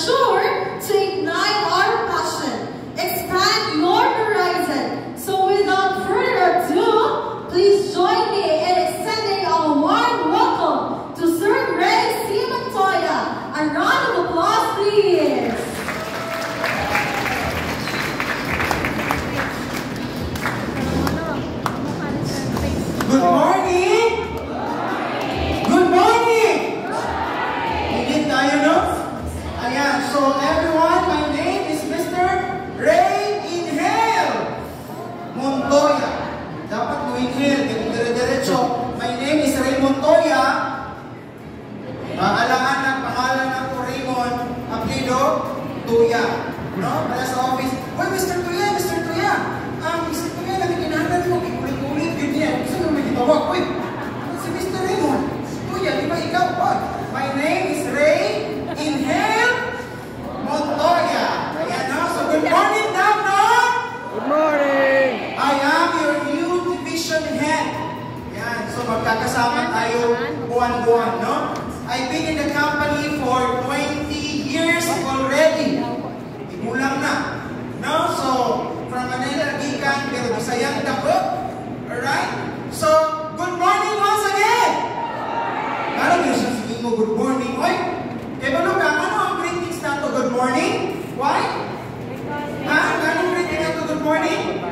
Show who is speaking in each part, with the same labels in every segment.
Speaker 1: sure to ignite our passion, expand your horizon. So without further ado, please join me in extending a warm welcome to Sir Ray C. Montoya. A round of applause, please.
Speaker 2: Good morning! Good morning! Init tayo, no? Ayan, so everyone, my name is Mr. Ray Inhale Montoya. Dapat mo inhale, dire-diretso. My name is Ray Montoya. Alangan ng pangalan ng Raymond Apelido Tuya. No? Para sa office, "Uy, Mr. Tuya, Mr. Tuya! Mr. Tuya, nakikinahanan mo, ikulit-ulit, ganyan. Gusto mo may gitawag? Uy, si Mr. Raymond Tuya, di ba ikaw? My name is Ray Inhale Montoya." Ayan, no? So, good morning, Doctor!
Speaker 3: Good morning!
Speaker 2: I am your new division head. Ayan, so magkakasama tayo buwan-buwan, no? I've been in the company for 20 years already. Igulang na. No? So, from Manila, gikan, pero Bisayang dako. Alright? So, good morning once again! Ano yun siya sige mo, good morning? Oy, kaya ba ka, ano ang greetings na to good morning? Why? Ha? Anong greetings na to good morning?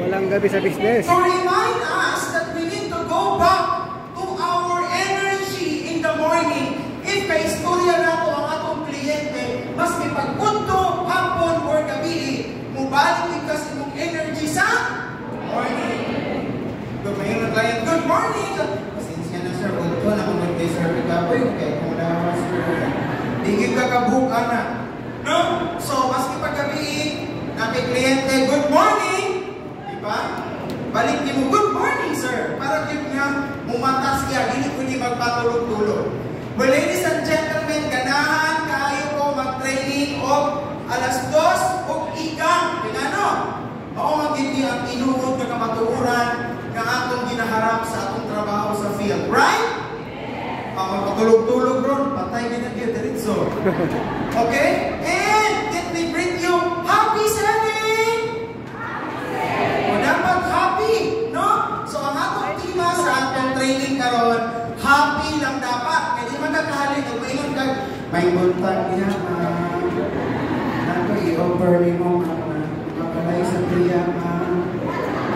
Speaker 3: Walang gabi sa business.
Speaker 2: To remind us that we need to go back to our energy in the morning. If kaistorya na ito ang atong kliyente, mas may pagpunto, hapon, or gabi, mubalik kasi mong energy sa morning. Mayroon na client, good morning! Pasensya na sir, huwag ko na kung mag-deserve ka po yung kaya kung wala ka sir. Tingin ka kabuka na. No? So, mas ipagabiin, nakikliyente, good morning! Diba? Balik niyo mo, good morning sir! Para yun nga, mumatas siya, hindi ko niya magpatulog-tulog. Well, ladies and gentlemen, ganahan kaayo ko mag-training o alas 2 o igang. Pinano? Mao magindi ang inuod na kamatuuran na atong ginaharap sa atong trabaho sa field. Right? Magpatulog-tulog ron, patay din ang diretso. Okay? And let me bring you happy selling! O dapat happy, no? So ang atong tema sa atong training karon, happy lang dapat. Kaya di magkakahalin, nag-maingon ka, may buntag niya, i-offer ni mo, makalay sa priya,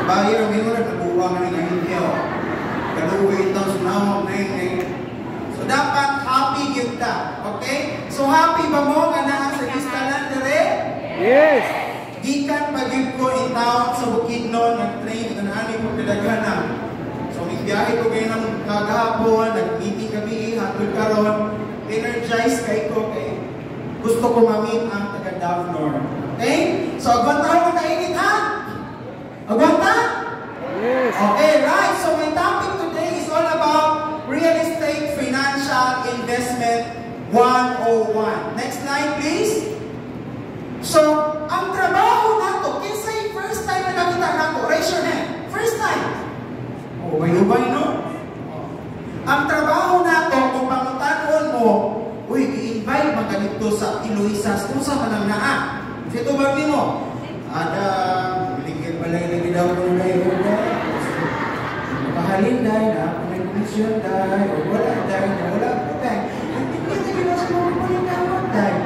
Speaker 2: bayar, may wala, nabuwang na nga hindi, kaluwi ito, sunawag na yun. So, dapat happy yun ta, okay? So, happy ba mo ka na sa listanan, dire?
Speaker 3: Yes!
Speaker 2: Gikan pag-give ko in town sa Bukidnon, nag-train, nag-ani po kadagana. So, nagbiyahe ko kayo ng kagahapon, nag-meeting kami, hatod karon, energized kay ko, kay gusto ko ma-meet ang taga-Davnor. Okay? So, agwantahan mo kainit, ha? Agwanta?
Speaker 3: Yes!
Speaker 2: Okay, right. So, my topic today is all about real estate financial investment 101. Next slide, please. So, ang trabaho nato, kinsay first time na nakita nato? Raise your hand. First time. Oh, ubay-ubay, no? Ang trabaho nato, kung pangutanon mo, uy, i-invite mga ganito sa Iloisas, kung sa manang naa. Kasi ito ba mo? Ada, biligyan balay na gidaw ko na kayo dahil. Makahalin dahil na, kung may komisyon dahil, o wala dahil, wala ko dahil. Hindi na ginawa sa mga po yung tawag dahil.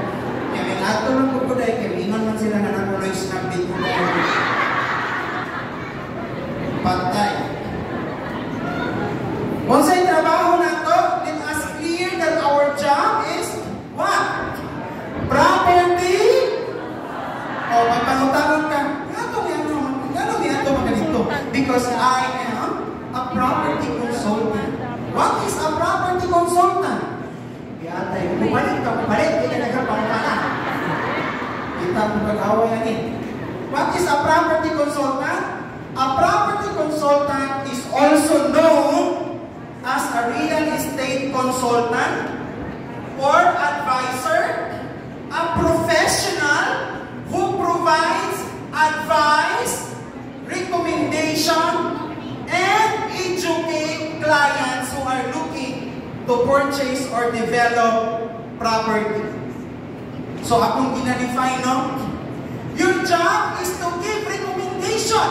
Speaker 2: Kaya may ato lang ko dahil, kaya ingon man sila na nakuloy snap dito dahil. Patay. Kung sa'yo trabaho na to, let us clear that our job is what? Property? O, magpangutangon ka, gano'n yan ito mga ganito? Because I am a property consultant. What is a property consultant? Yatay, bumalik ka, hindi ka nagkapangkala. Kita kung pag-awa yan eh. What is a property consultant? A property consultant is also known as a real estate consultant or advisor, a professional who provides advice, recommendation, and educate clients who are looking to purchase or develop property. So akong ginadefine, no? Your job is to give recommendation,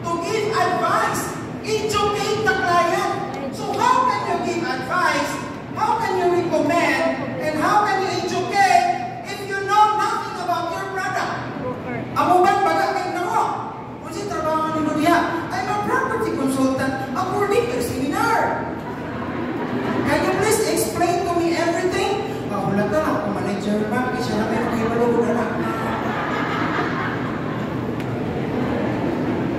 Speaker 2: to give advice, educate the client. So how can you give advice? How can you recommend? And how can you educate if you know nothing about your product? Amo ba baga kay nako? Kung si trabaho ni Nuria, I'm a property consultant according to seminar. Can you please explain to me everything? Wala ka lang, kung manager ba, isa na kayo kayo na.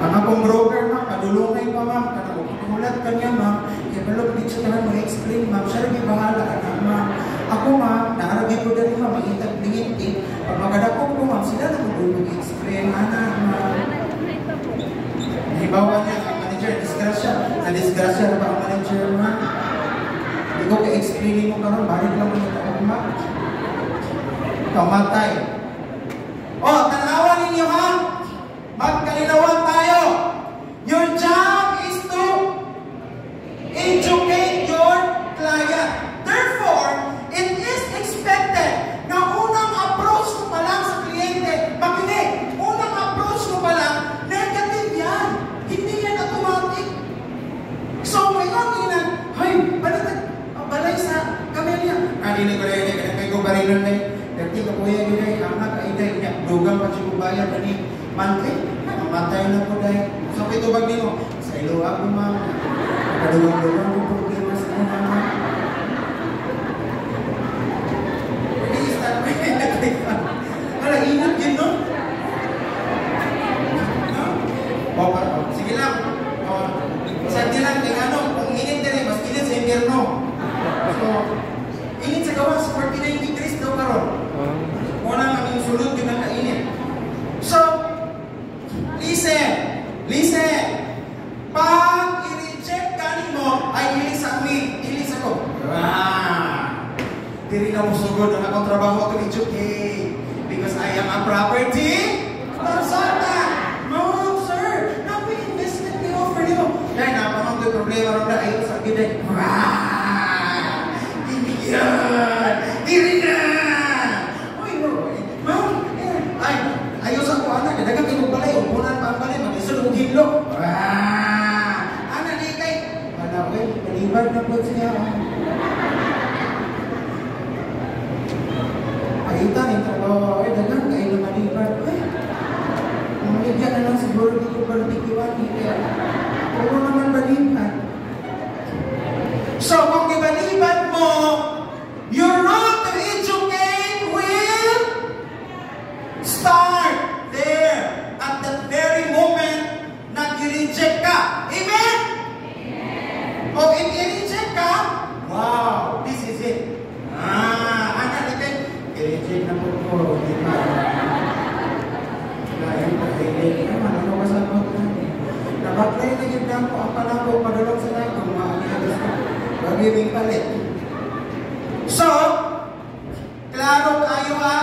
Speaker 2: Ang akong broker, ma'am, kadulungay pa, ma'am, kanakulat ka niya, ma'am, kaya balog dito sa tanan mo explain, ma'am, siya rin bahala ka na, ma'am. Ako, ma'am, naaragay ko dali, ma'am, mag-itag lingintin. Pag magadakong ko, ma'am, sila na mag-explain, ma'am. Hibawa niya, ang manager, disgrasya. Na-disgrasya na ba ang manager, ma'am? Hindi ko ka-explainin mo karon, balik lang mo ito, ma'am. Kamatay. Oh, tanawan ninyo, ha? Magkalinawan tayo. Your job is to educate your client. Therefore, it is expected na unang approach ko pa lang sa kliyente, makinig, unang approach ko pa lang, negative yan. Hindi yan automatic. So, ngayon, hay, balay sa kamelya. Hindi ko rin, kaya ko barilan na yun. Dati ko po yan yun, anak, ay, dugang pa siya kubayad, monthly, mamatay na po dahil. So, ito bag nyo, sa ilo ako, ma'am. Kadulang-dulang ko problema sa mga, ma'am. Pwede i-start mo yung wala, ingat yun, no? Sige lang. Sandi lang, kaya ano, kung init na rin, mas init sa impyerno. So, init sa gawas, 49 degrees daw karon. Unang aming sulod, yun ang kainit. So, listen. Pag i-reject ka mo, ay ilis ako. Diri na mo sugod na akong trabaho to educate. Because I am a property consultant. No, sir. Investment ni offer niyo. Dahil napamang ko problema rin na ayaw sa giday. Diri na! Ayaw sa ko, anak, dagang kayo balay, upunan pa ang balay, mag-isulong hilo. Anak, di kay, wala ko eh, palibad na po siya. Pahitan, yung trabaho, dagang kayo na malibad. Mamigyan na lang siguro dito barbikiwan, kaya puro naman balibad. So, kung ibalibad mo, your road to educate will start there at that very moment na i-reject ka. Amen? O if i-reject ka, wow, this is it. Anak natin, i-reject na po po. Di ba? Dahil pag-reject ka, ano ka sa mga nabaklay na yun lang po ang panako, padulog sa lahat, kung makakita ko, magiging palit. So, klaro tayo ha,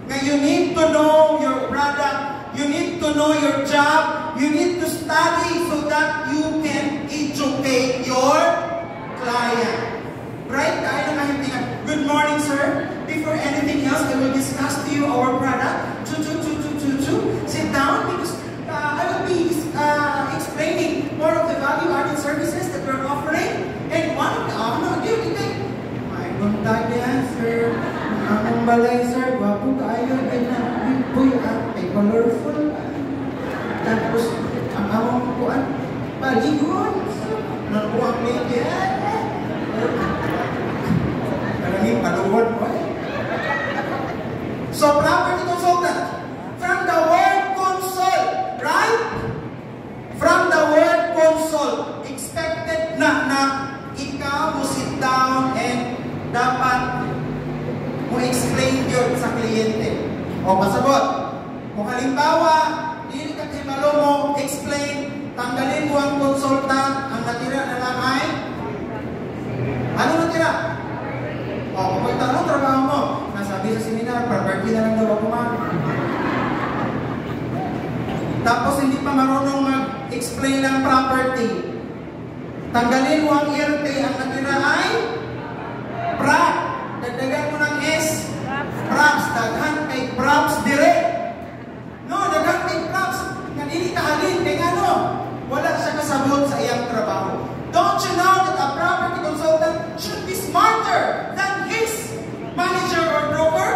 Speaker 2: na you need to know your product, you need to know your job, you need to study so that you can educate your client. Right? Tayo na kahimpingan. Good morning, sir. Before anything else, I will discuss to you our product. Sit down because I will be explaining more of the value-added services that we're offering. And one of the my contact yan, sir. Ang balay, sir, wapo kayo, ay colorful. Tapos, ang among kuan, paligon. Nakuha ko yan. Maraming paluwan po. So, property consultant. From the word consult, right? From the word consult, expected na ikaw mo sit down and dapat mo explain yun sa kliyente. O pasabot, kung halimbawa, hindi ka kimalo mo explain, tanggalin mo ang consultant, ang natira na lang ay, ano natira? O, kung tanong trabaho mo, nasabi sa seminar, property na lang daw ako man. Tapos hindi pa marunong mag-explain ng property. Tanggalin mo ang ERT, ang natira ay, dagdagan mo ng S, props, daghan kay props dire. No, daghan kay props. Nga dili kahalin kay ano? Wala siya kasabot sa iyang trabaho. Don't you know that a property consultant should be smarter than his manager or broker?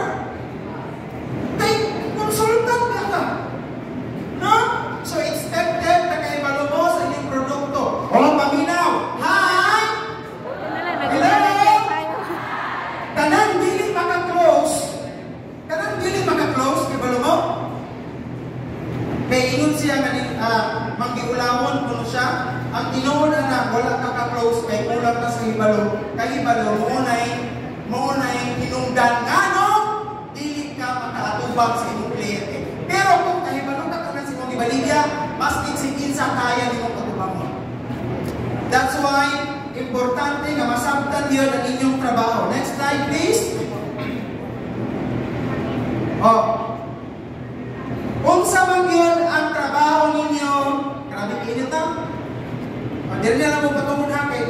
Speaker 2: Kay consultant ka. No? So expected na kaibalo mo sa inyong produkto. O, paminaw. Hi! Hello! Kanang dili maka-close. Kanang dili maka-close, kaibalo mo? Kaya ingon siya manggiulawon kuno siya. Ang tinuod na wala ka ka-close kay kulang ka sa hibalo. Kay hibalo mo nay hinungdan ngano dili ka makaatubag sa imong kliyente. Pero kung kahibalo ka kanang sa imong ibaligya, mas kinsa kaya nimong katubang mo. That's why importante nga masabtan diyon ang inyong trabaho. Next slide please. Unsa man yun ang trabaho ninyo? Grabe kinit na. Dili na lang mo patungod ha kay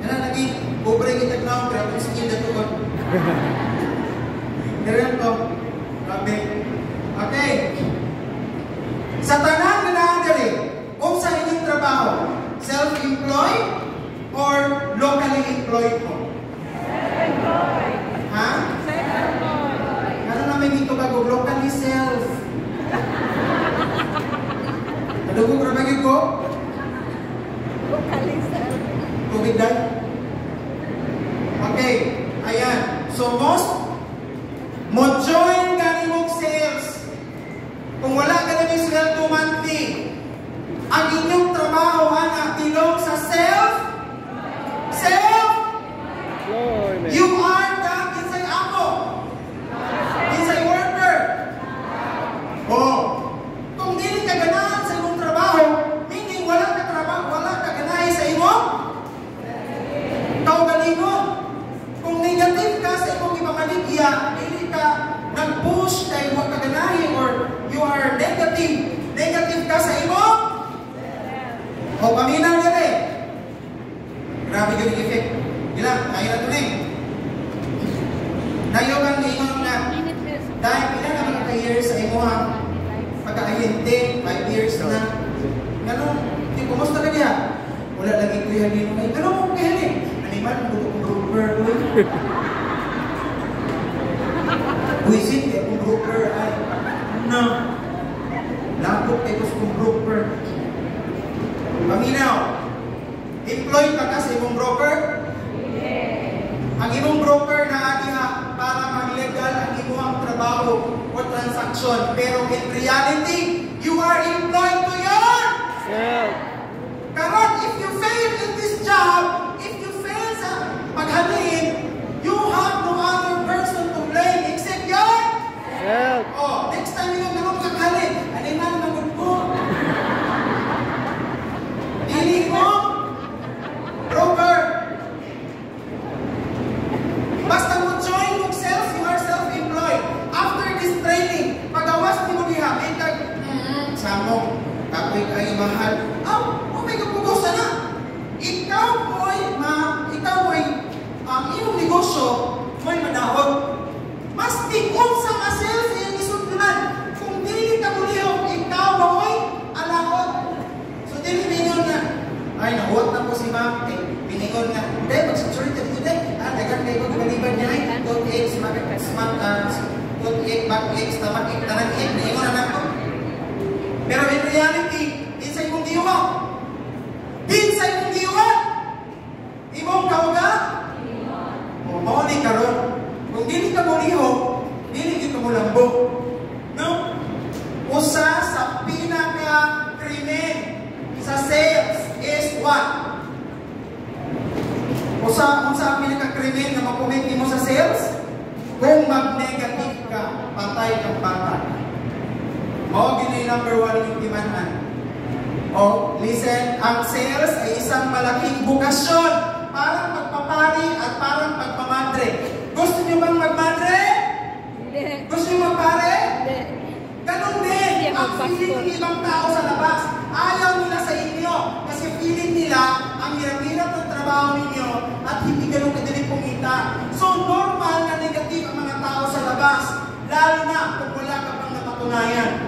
Speaker 2: na naging pobre kita na grabe skin na tukod. Dili to. Grabe. Okay. Sa tanan nga naadiri, unsa inyong trabaho? Self-employed or locally employed mo?
Speaker 4: Self-employed.
Speaker 2: Ha?
Speaker 4: Self-employed.
Speaker 2: Ano namin dito bago? Locally self. Ano ko grabe ko? Tubig dahil? Okay, ayan. So most, mo join ka mong sales. Kung wala ka na yung sweldo monthly, ang inyong trabaho na bilong sa self, you are the inside ako. Inside worker. Kung dili ka ganahan sa imong trabaho, meaning wala ka trabaho, wala ka ganahan sa imong kaugalingon. Kung negative ka sa imong ipamaligya, dili ka nag-push kay huwag ka ganahan or you are negative ka sa imong paminaw yan eh. Grabe yung effect. Ilang, kaya na ito na eh. Nayogan ni imong nga dahil ilang na mga ka-years sa imo ha pagka-ahente, 5 years na. Ganun, di kumusta ka niya? Wala lagi ko yan din. Ganun mo kaya yan eh. Animal, buto kong broker. Buisit, kaya kong broker ay no. Lapot kaya kong broker. Paminaw, employed ka ka sa imong broker? Ang imong broker na adiha para mag-legal ang imong trabaho o transaction. Pero in reality, you are employed to yourself. Karon, if you fail in this job, if you fail sa paghalin, you have no other person to blame except yourself. Next time yung ganun maghalin, animal magod ko. Dili mo, broker. Basta mo join mo self, you are self-employed. After this training, pagawas ni mo diha, may samong, kapoy kayo mahal. May kapugo sana. Ikaw mo'y iyong negosyo, mo'y manahod. Mas tikon sa ma-sales iyong isudlan. Kung dili ka mulihok, ikaw mo'y alahod. So, dili ningon na, ay, nahuwat na po si ma'am. Piningon nga, hindi, mag-security today. Dagan kayo mag-ibaliban niya ay, don't eggs, don't egg, back eggs, tamak egg, tanang egg. Piningon na nako. Pero in reality, insay mong diwa. Insay mong diwa. Imong kauga? Mao ni karon. Kung dili ka mulihok, dili ka mulambo. No? Usa sa pinaka-krimen sa sales is what? Usa ang pinaka-krimen na makomit mo sa sales? Kung mag-negative ka, patay kang patay. Mao gini number 1 yung timanan. Listen, ang sales ay isang malaking bukasyon. Parang magpapari at parang magpamadre. Gusto niyo bang magmadre? Hindi. Gusto niyo magpare? Hindi. Ganun din. Ang feeling ng ibang tao sa labas. Ayaw nila sa inyo. Kasi feeling nila ang hirap-hirap ng trabaho ninyo at hindi ganun kadali pumita. So normal na negative ang mga tao sa labas. lalo na kung wala ka pang napatunayan.